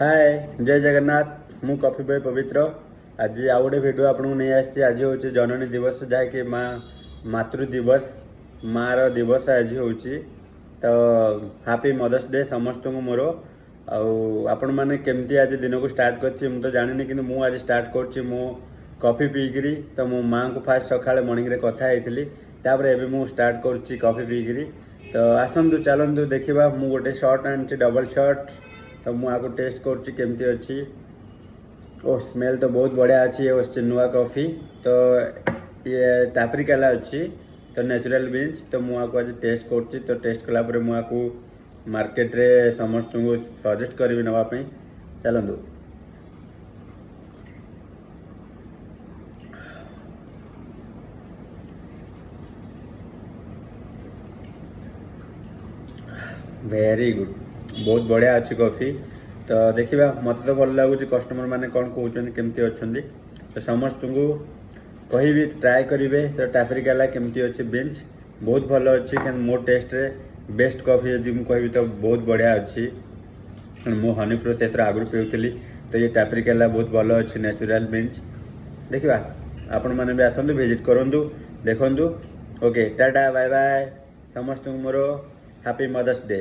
हाय जय जगन्नाथ मु coffee boy पवित्र आज आउ गोटे भिडियो आपको नहीं आसी आज हूँ जननी दिवस जहाँकि माँ मातृ दिवस माँ दिवस आज हूँ तो हैप्पी मदर्स डे समस्त को मोर आपण मैंने केमती आज दिन को स्टार्ट कर तो जानी कि मुझे आज स्टार्ट कर कॉफी पीकरी तो मो माँ को फास्ट सका मॉर्निंग रे कथा होती मुझे स्टार्ट कर कॉफी पीकरी तो आसतु चलतु देखा मुझे गोटे शर्ट आनी डबल शर्ट तो मुझे टेस्ट करुच्ची केमती अच्छी ओ स्मेल तो बहुत बढ़िया अच्छी ये अच्छे नुआ कॉफ़ी तो ये टापरिकाला अच्छी तो नेचुरल बीन्स तो मुझे आज टेस्ट करुच्ची तो टेस्ट कलापर मुझे मार्केट रे समस्त को सजेस्ट करी नापी चलतु वेरी गुड बहुत बढ़िया अच्छी कॉफ़ी तो देखा मत तो भल लगुच कस्टमर मैंने कौन कहते केमती अच्छा तो समस्त को कहि ट्राए करेंगे तो टापरिकाला केमती अच्छे बीन्स बहुत भल अच्छी क्या मो टेस्ट रे बेस्ट कॉफ़ी यदि मुझे कहि तो बहुत बढ़िया अच्छी मु हनी प्रोसेस आगु पीऊली तो ये टापरिकाला बहुत भल अच्छी नेचुरल बीन्स देखा आपण मैंने भी आसतु विजिट करूँ देखूँ ओके टाटा बाय बाय समस्त को मोर हैप्पी मदर्स डे।